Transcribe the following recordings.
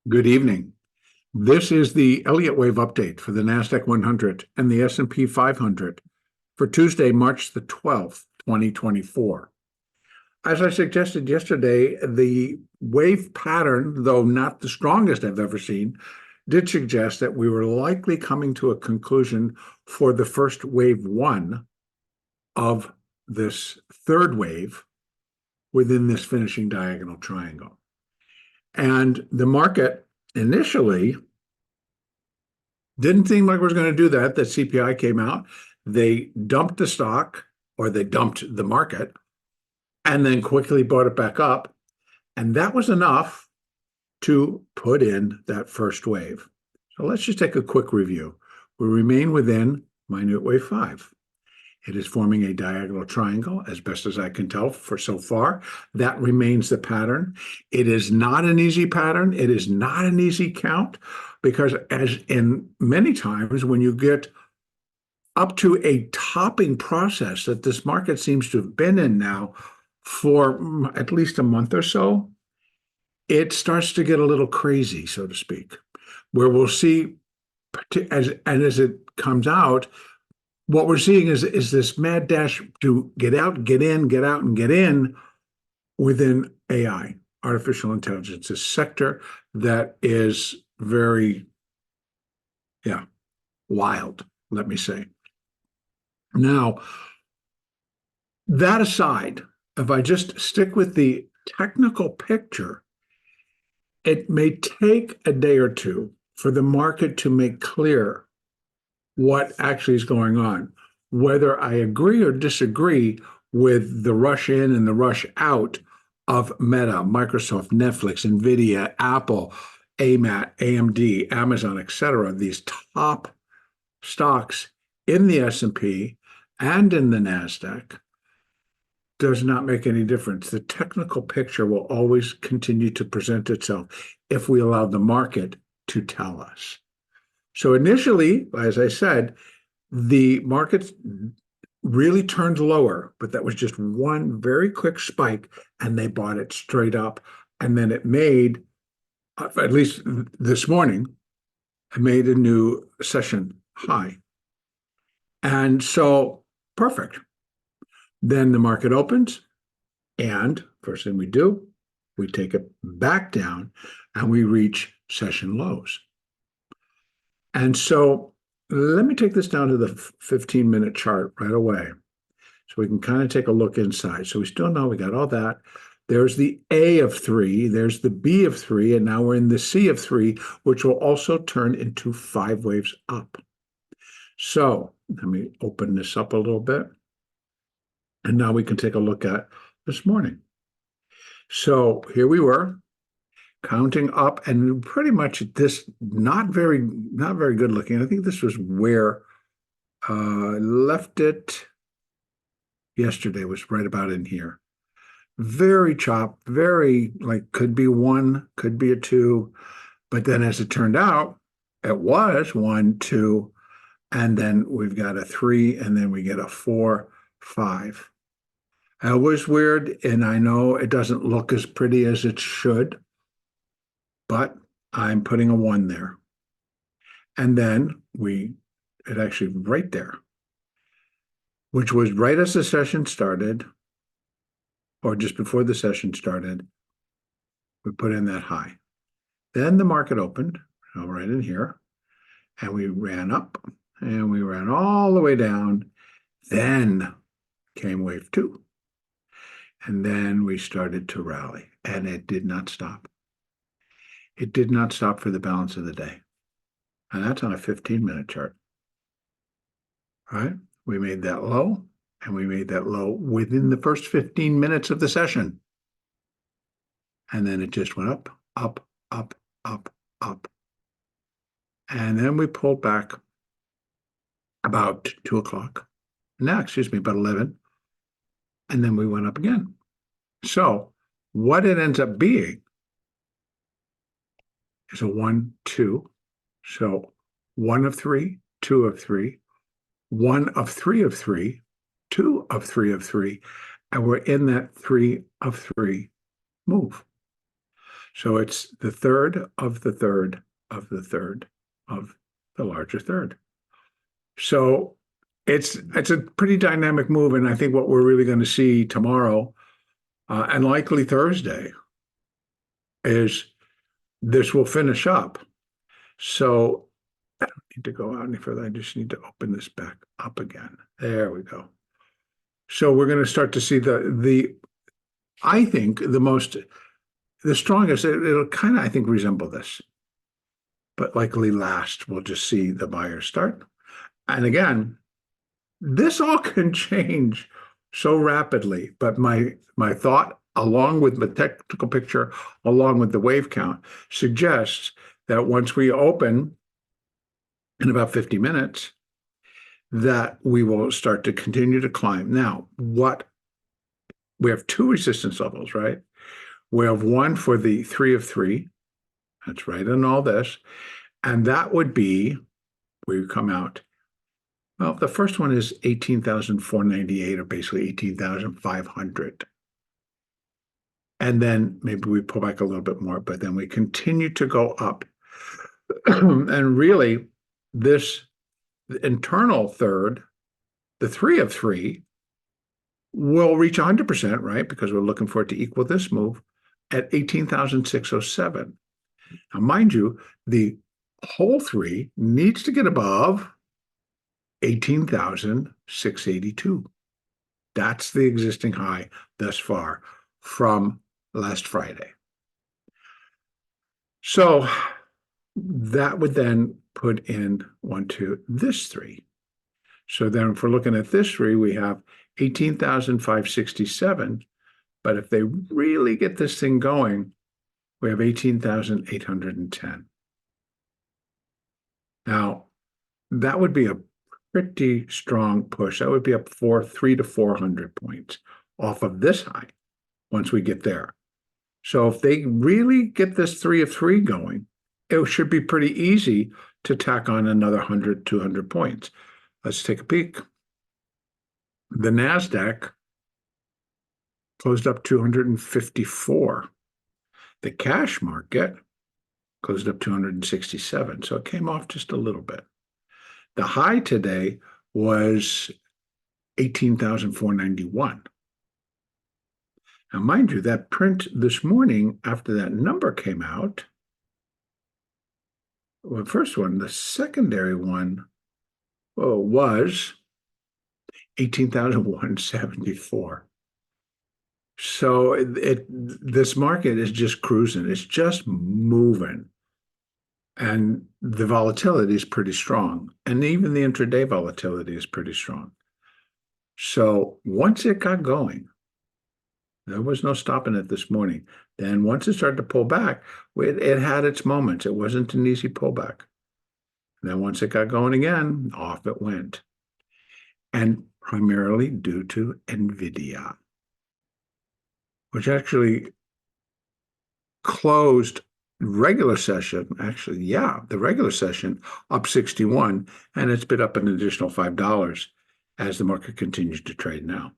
Good evening. This is the Elliott wave update for the NASDAQ 100 and the S&P 500 for Tuesday, March the 12th, 2024. As I suggested yesterday, the wave pattern, though not the strongest I've ever seen, did suggest that we were likely coming to a conclusion for the first wave one of this third wave within this finishing diagonal triangle. And the market initially didn't seem like it was going to do that. The CPI came out, they dumped the stock, or they dumped the market, and then quickly brought it back up. And that was enough to put in that first wave. So let's just take a quick review. We remain within minute wave 5. It is forming a diagonal triangle, as best as I can tell for so far. That remains the pattern. It is not an easy pattern. It is not an easy count, because as in many times when you get up to a topping process that this market seems to have been in now for at least a month or so, it starts to get a little crazy, so to speak, where we'll see, as it comes out, what we're seeing is this mad dash to get out, get in, get out, and get in within AI, artificial intelligence, a sector that is very, wild, let me say. Now, that aside, if I just stick with the technical picture, it may take a day or two for the market to make clear what actually is going on, whether I agree or disagree with the rush in and the rush out of Meta, Microsoft, Netflix, Nvidia, Apple, AMD, Amazon, etc. These top stocks in the S&P and in the NASDAQ does not make any difference. The technical picture will always continue to present itself if we allow the market to tell us. So initially, as I said, the markets really turned lower, but that was just one very quick spike, and they bought it straight up. And then it made, at least this morning, it made a new session high. And so, perfect. Then the market opens, and first thing we do, we take it back down, and we reach session lows. And so let me take this down to the 15-minute chart right away so we can kind of take a look inside. So we still know we got all that. There's the A of 3, there's the B of 3, and now we're in the C of 3, which will also turn into 5 waves up. So let me open this up a little bit. And now we can take a look at this morning. So here we were, counting up, and pretty much this not very good looking. I think this was where I left it yesterday, was right about in here. Very chopped, very like could be 1, could be a 2, but then as it turned out, it was 1, 2, and then we've got a 3, and then we get a 4, 5. It was weird, and I know it doesn't look as pretty as it should, but I'm putting a 1 there. And then it actually right there, which was right as the session started, or just before the session started, we put in that high. Then the market opened, right in here, and we ran up, and we ran all the way down. Then came wave 2. And then we started to rally, and it did not stop. It did not stop for the balance of the day. And that's on a 15-minute chart. All right? We made that low, and we made that low within the first 15 minutes of the session. And then it just went up, up, up, up, up. And then we pulled back about 2 o'clock. No, excuse me, about 11. And then we went up again. So what it ends up being is a 1, 2. So 1 of 3, 2 of 3, 1 of 3 of 3, 2 of 3 of 3, and we're in that 3 of 3 move. So it's the third of the third of the third of the larger third. So it's a pretty dynamic move, and I think what we're really going to see tomorrow and likely Thursday is this will finish up. So I don't need to go out any further. I just need to open this back up again. There we go. So we're going to start to see I think the strongest, it'll kind of, I think, resemble this. But likely last, we'll just see the buyers start. And again, this all can change so rapidly. But my thought, along with the technical picture, along with the wave count, suggests that once we open in about 50 minutes, that we will start to continue to climb. Now, we have two resistance levels, right? We have one for the 3 of 3. That's right in all this. And that would be where you come out. Well, the first one is 18,498, or basically 18,500. And then maybe we pull back a little bit more, but then we continue to go up. And really, this internal third, the 3 of 3, will reach 100%, right? Because we're looking for it to equal this move at 18,607. Now, mind you, the whole 3 needs to get above 18,682. That's the existing high thus far from last Friday. So that would then put in this 3. So then if we're looking at this 3, we have 18,567. But if they really get this thing going, we have 18,810. Now, that would be a pretty strong push. That would be up 300 to 400 points off of this high once we get there. So if they really get this 3 of 3 going, it should be pretty easy to tack on another 100, 200 points. Let's take a peek. The NASDAQ closed up 254. The cash market closed up 267. So it came off just a little bit. The high today was 18,491. Now, mind you, that print this morning after that number came out, well, the first one, the secondary one, was 18,174. So this market is just cruising. It's just moving. And the volatility is pretty strong. And even the intraday volatility is pretty strong. So once it got going, there was no stopping it this morning. Then once it started to pull back, it had its moments. It wasn't an easy pullback. And then once it got going again, off it went. And primarily due to NVIDIA, which actually closed regular session, the regular session up 61, and it's been up an additional $5 as the market continues to trade now.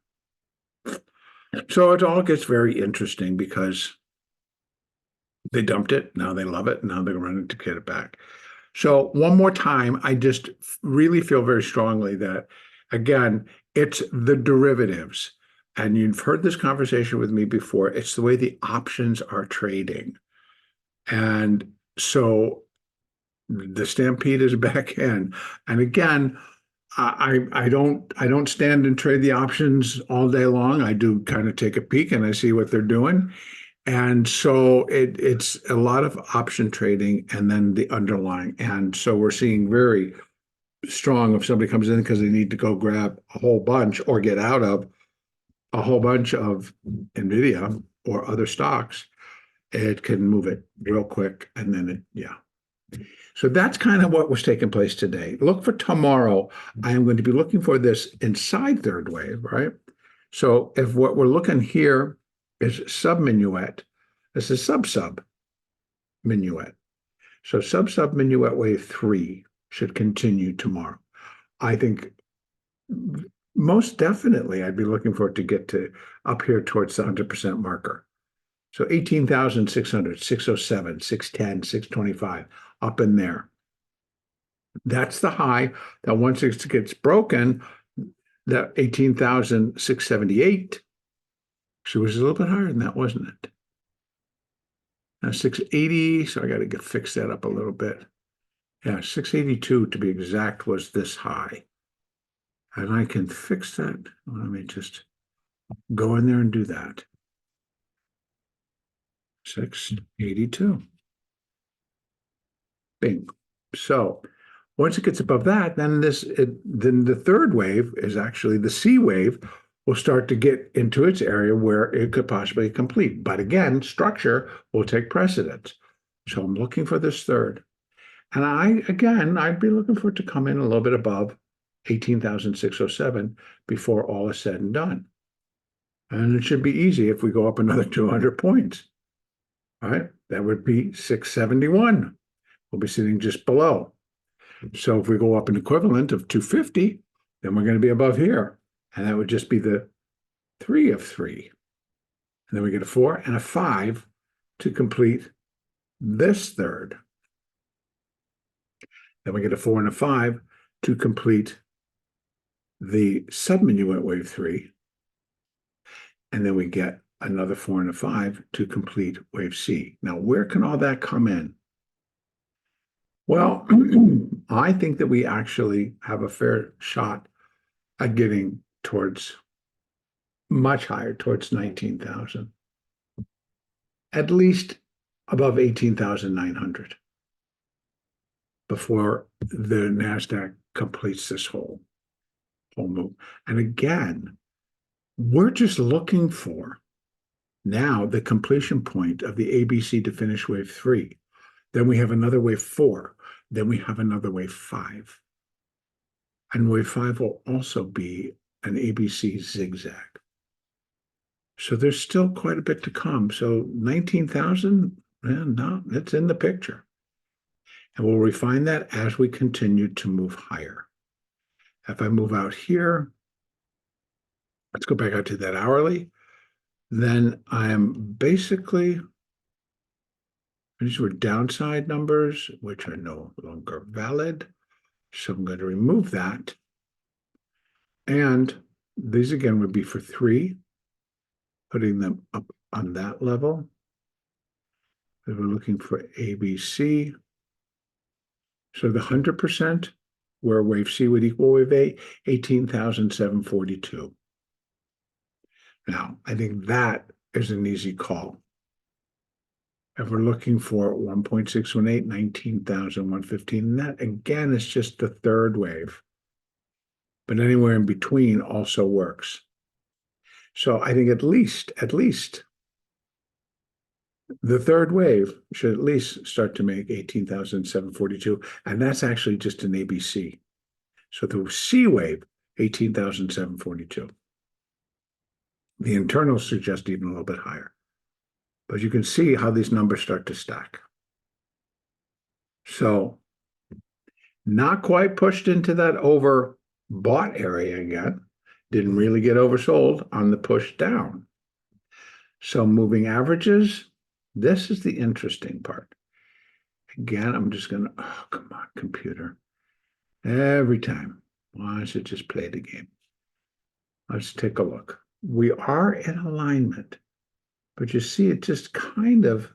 So it all gets very interesting because they dumped it, now they love it, now they're running to get it back. So one more time, I just really feel very strongly that, again, it's the derivatives. And you've heard this conversation with me before. It's the way the options are trading. And so the stampede is back in. And again, I don't stand and trade the options all day long. I do kind of take a peek and I see what they're doing. And so it's a lot of option trading and then the underlying. And so we're seeing very strong if somebody comes in because they need to go grab a whole bunch or get out of a whole bunch of NVIDIA or other stocks, it can move it real quick. And then So that's kind of what was taking place today. Look for tomorrow. I am going to be looking for this inside third wave, right? So if what we're looking here is sub-minuet, this is sub-minuet. So sub-minuet wave 3 should continue tomorrow. I think most definitely I'd be looking for it to get to up here towards the 100% marker. So 18,600, 607, 610, 625, up in there. That's the high that once it gets broken, that 18,678, she was a little bit higher than that, wasn't it? Now 680, so I got to fix that up a little bit. Yeah, 682 to be exact was this high. And I can fix that. Let me just go in there and do that. 682. Bing. So once it gets above that, then then the third wave is actually the C wave will start to get into its area where it could possibly complete. But again, structure will take precedence. So I'm looking for this third. And I'd be looking for it to come in a little bit above 18,607 before all is said and done. And it should be easy if we go up another 200 points. All right, that would be 671. We'll be sitting just below. So if we go up an equivalent of 250, then we're going to be above here. And that would just be the 3 of 3. And then we get a 4 and a 5 to complete this third. Then we get a 4 and a 5 to complete the subminuet wave 3. And then we get another 4 and a 5 to complete wave C. Now, where can all that come in? Well, I think that we actually have a fair shot at getting towards much higher, towards 19,000, at least above 18,900 before the NASDAQ completes this whole move. And again, we're just looking for now the completion point of the ABC to finish wave 3. Then we have another wave 4. Then we have another wave 5. And wave 5 will also be an ABC zigzag. So there's still quite a bit to come. So 19,000, no, it's in the picture. And we'll refine that as we continue to move higher. If I move out here, let's go back out to that hourly. Then I am basically, these were downside numbers, which are no longer valid. So I'm going to remove that. And these again would be for 3, putting them up on that level. We're looking for ABC. So the 100%, where wave C would equal wave A, 18,742. Now, I think that is an easy call. If we're looking for 1.618, 19,115, and that again is just the third wave. But anywhere in between also works. So I think at least the third wave should at least start to make 18,742, and that's actually just an ABC. So the C wave, 18,742. The internals suggest even a little bit higher. But you can see how these numbers start to stack. So not quite pushed into that overbought area again. Didn't really get oversold on the push down. So moving averages, this is the interesting part. Again, I'm just going to, oh, come on, computer. Every time. Why don't you just play the game? Let's take a look. We are in alignment, but you see it just kind of,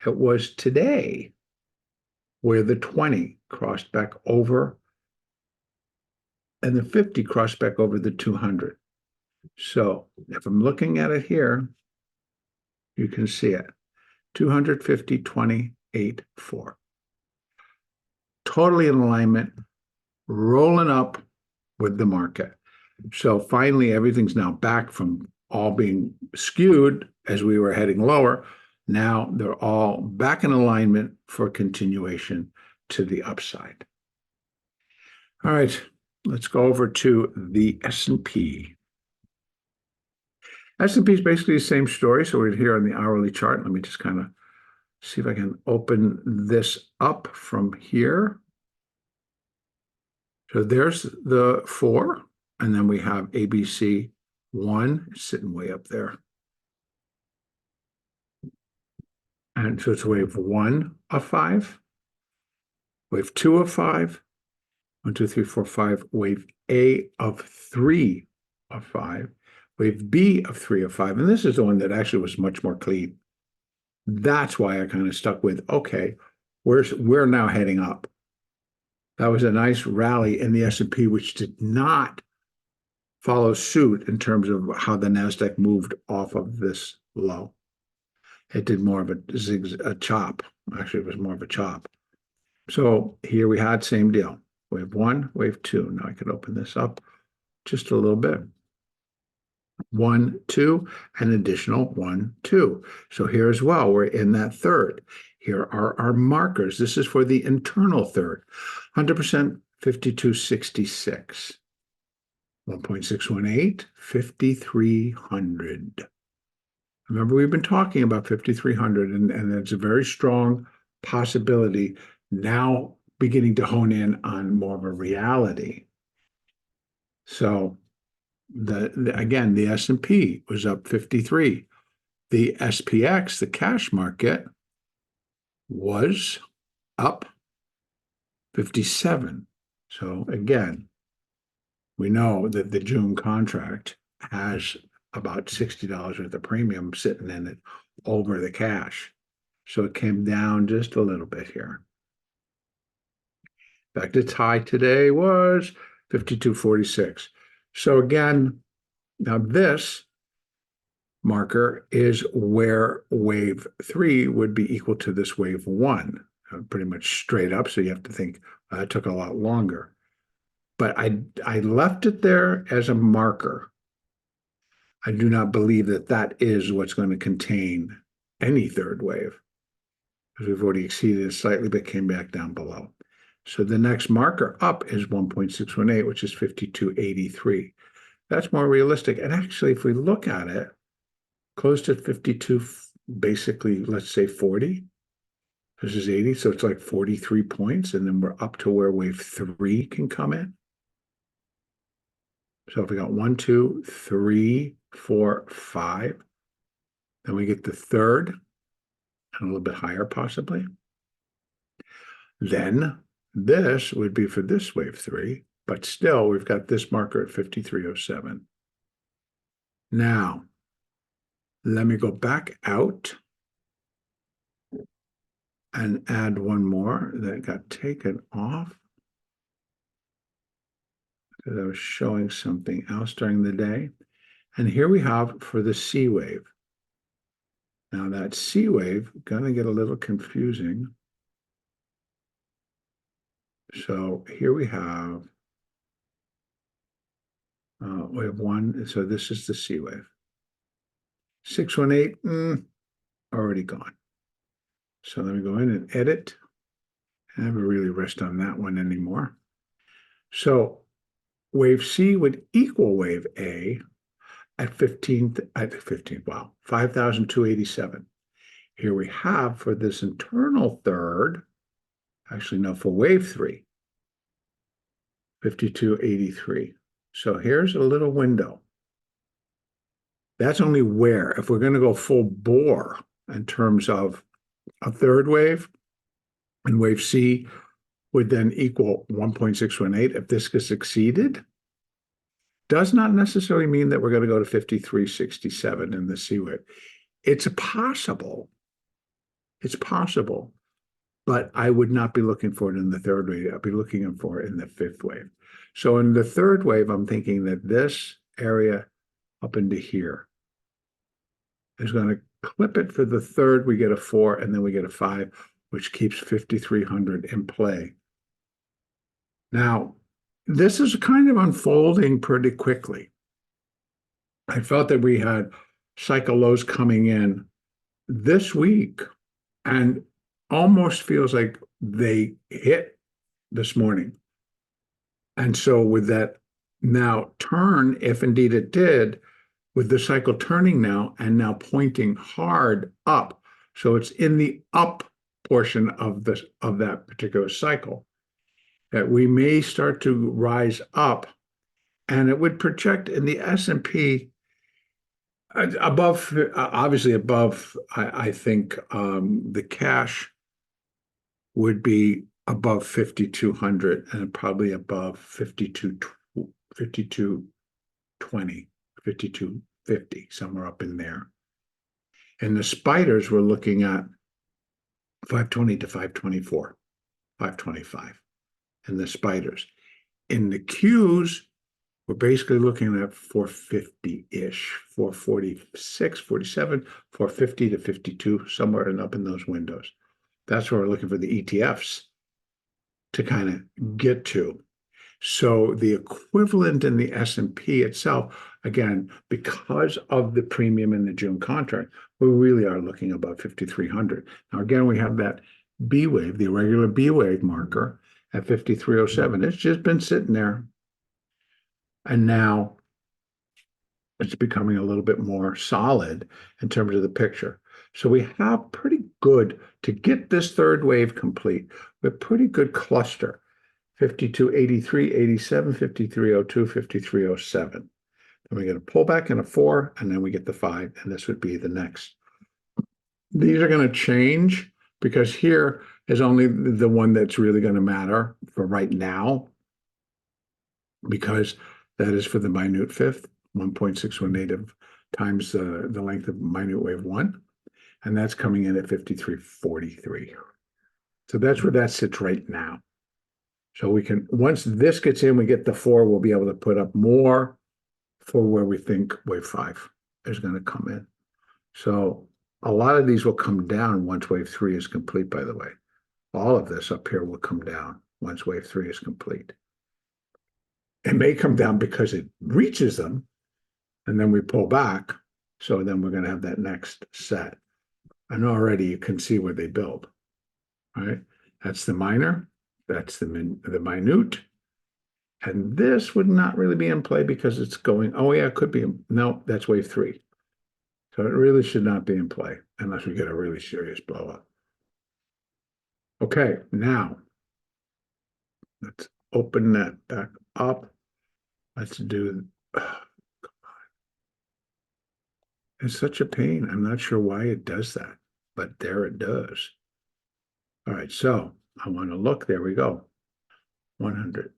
it was today where the 20 crossed back over and the 50 crossed back over the 200. So if I'm looking at it here, you can see it. 250, 20, 8, 4. Totally in alignment, rolling up with the market. So finally, everything's now back from all being skewed as we were heading lower. Now they're all back in alignment for continuation to the upside. All right, let's go over to the S&P. S&P is basically the same story. So we're here on the hourly chart. Let me just kind of see if I can open this up from here. So there's the 4, and then we have ABC 1 sitting way up there. And so it's wave 1 of 5, wave 2 of 5, 1, 2, 3, 4, 5, wave A of 3 of 5, wave B of 3 of 5. And this is the one that actually was much more clean. That's why I kind of stuck with, okay, we're now heading up. That was a nice rally in the S&P, which did not follow suit in terms of how the NASDAQ moved off of this low. It did more of a chop. Actually, it was more of a chop. So here we had same deal. Wave 1, wave 2. Now I could open this up just a little bit. 1, 2, an additional 1, 2. So here as well, we're in that third. Here are our markers. This is for the internal third. 100%, 52.66. 1.618, 5,300. Remember, we've been talking about 5,300, and it's a very strong possibility now beginning to hone in on more of a reality. So again, the S&P was up 53. The SPX, the cash market, was up 57. So again, we know that the June contract has about $60 worth of premium sitting in it over the cash. So it came down just a little bit here. In fact, its high today was 52.46. So again, now this marker is where wave 3 would be equal to this wave 1, pretty much straight up. So you have to think that took a lot longer. But I left it there as a marker. I do not believe that that is what's going to contain any third wave, because we've already exceeded it slightly, but came back down below. So the next marker up is 1.618, which is 52.83. That's more realistic. And actually, if we look at it, close at 52, basically, let's say 40. This is 80, so it's like 43 points, and then we're up to where wave 3 can come in. So if we got 1, 2, 3, 4, 5, then we get the third, and a little bit higher possibly. Then this would be for this wave 3, but still we've got this marker at 53.07. Now, let me go back out and add one more that got taken off, because I was showing something else during the day. And here we have for the C wave. Now that C wave, gonna get a little confusing. So here we have 1, so this is the C wave. 618, already gone. So let me go in and edit. I haven't really rest on that one anymore. So wave C would equal wave A at 5,287. Here we have for this internal third, actually no, for wave 3, 52.83. So here's a little window. That's only where, if we're going to go full bore in terms of a third wave, and wave C would then equal 1.618 if this gets exceeded, does not necessarily mean that we're going to go to 53.67 in the C wave. It's possible. It's possible. But I would not be looking for it in the third wave. I'd be looking for it in the fifth wave. So in the third wave, I'm thinking that this area up into here is going to clip it for the third. We get a 4, and then we get a 5, which keeps 5,300 in play. Now, this is kind of unfolding pretty quickly. I felt that we had cycle lows coming in this week, and almost feels like they hit this morning. And so with that now turn, if indeed it did, with the cycle turning now and now pointing hard up, so it's in the up portion of that particular cycle, that we may start to rise up, and it would project in the S&P Above, obviously above, I think the cash would be above 5,200 and probably above 5220, 5250, somewhere up in there. And the spiders we're looking at 520 to 524, 525 in the spiders. In the Qs, we're basically looking at 450-ish, 446, 47, 450 to 52, somewhere and up in those windows. That's where we're looking for the ETFs to kind of get to. So the equivalent in the S&P itself, again, because of the premium in the June contract, we really are looking above 5,300. Now, again, we have that B wave, the irregular B wave marker at 5,307. It's just been sitting there. And now it's becoming a little bit more solid in terms of the picture. So we have pretty good, to get this third wave complete, we have pretty good cluster. 5283, 87, 5302, 5307. Then we get a pullback and a 4, and then we get the 5, and this would be the next. These are going to change because here is only the one that's really going to matter for right now, because that is for the minute fifth, 1.618 times the length of minute wave 1, and that's coming in at 5343. So that's where that sits right now. So we can, once this gets in, we get the 4, we'll be able to put up more for where we think wave 5 is going to come in. So a lot of these will come down once wave 3 is complete, by the way. All of this up here will come down once wave 3 is complete. It may come down because it reaches them, and then we pull back. So then we're going to have that next set. And already you can see where they build, right? That's the minor. That's the minute. And this would not really be in play because it's going, oh yeah, it could be. No, that's wave 3. So it really should not be in play unless we get a really serious blow up. Okay, now let's open that back up. Let's do, it's such a pain. I'm not sure why it does that, but there it does. All right, so I want to look, there we go. 100.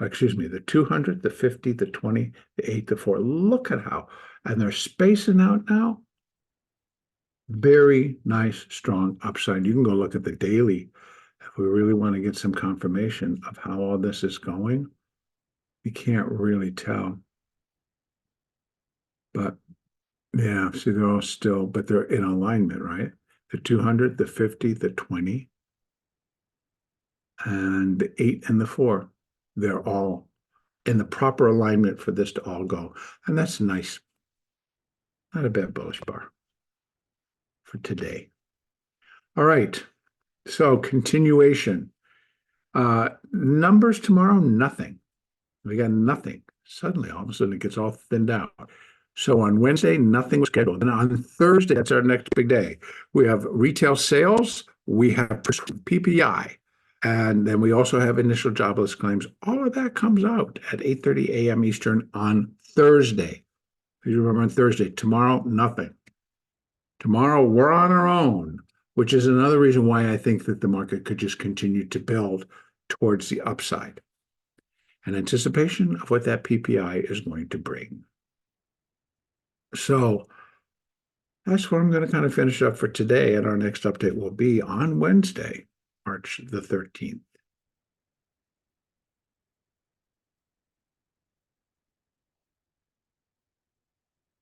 Excuse me, the 200, the 50, the 20, the 8, the 4. Look at how, and they're spacing out now. Very nice, strong upside. You can go look at the daily if we really want to get some confirmation of how all this is going. You can't really tell. But yeah, see, they're all still, but they're in alignment, right? The 200, the 50, the 20, and the 8 and the 4. They're all in the proper alignment for this to all go. And that's nice. Not a bad bullish bar for today. All right. So continuation. Numbers tomorrow, nothing. We got nothing. Suddenly, all of a sudden, it gets all thinned out. So on Wednesday, nothing was scheduled. And on Thursday, that's our next big day. We have retail sales. We have PPI. And then we also have initial jobless claims. All of that comes out at 8:30 a.m. Eastern on Thursday. Please remember on Thursday. Tomorrow, nothing. Tomorrow, we're on our own, which is another reason why I think that the market could just continue to build towards the upside. An anticipation of what that PPI is going to bring. So that's where I'm going to kind of finish up for today. And our next update will be on Wednesday, March the 13th.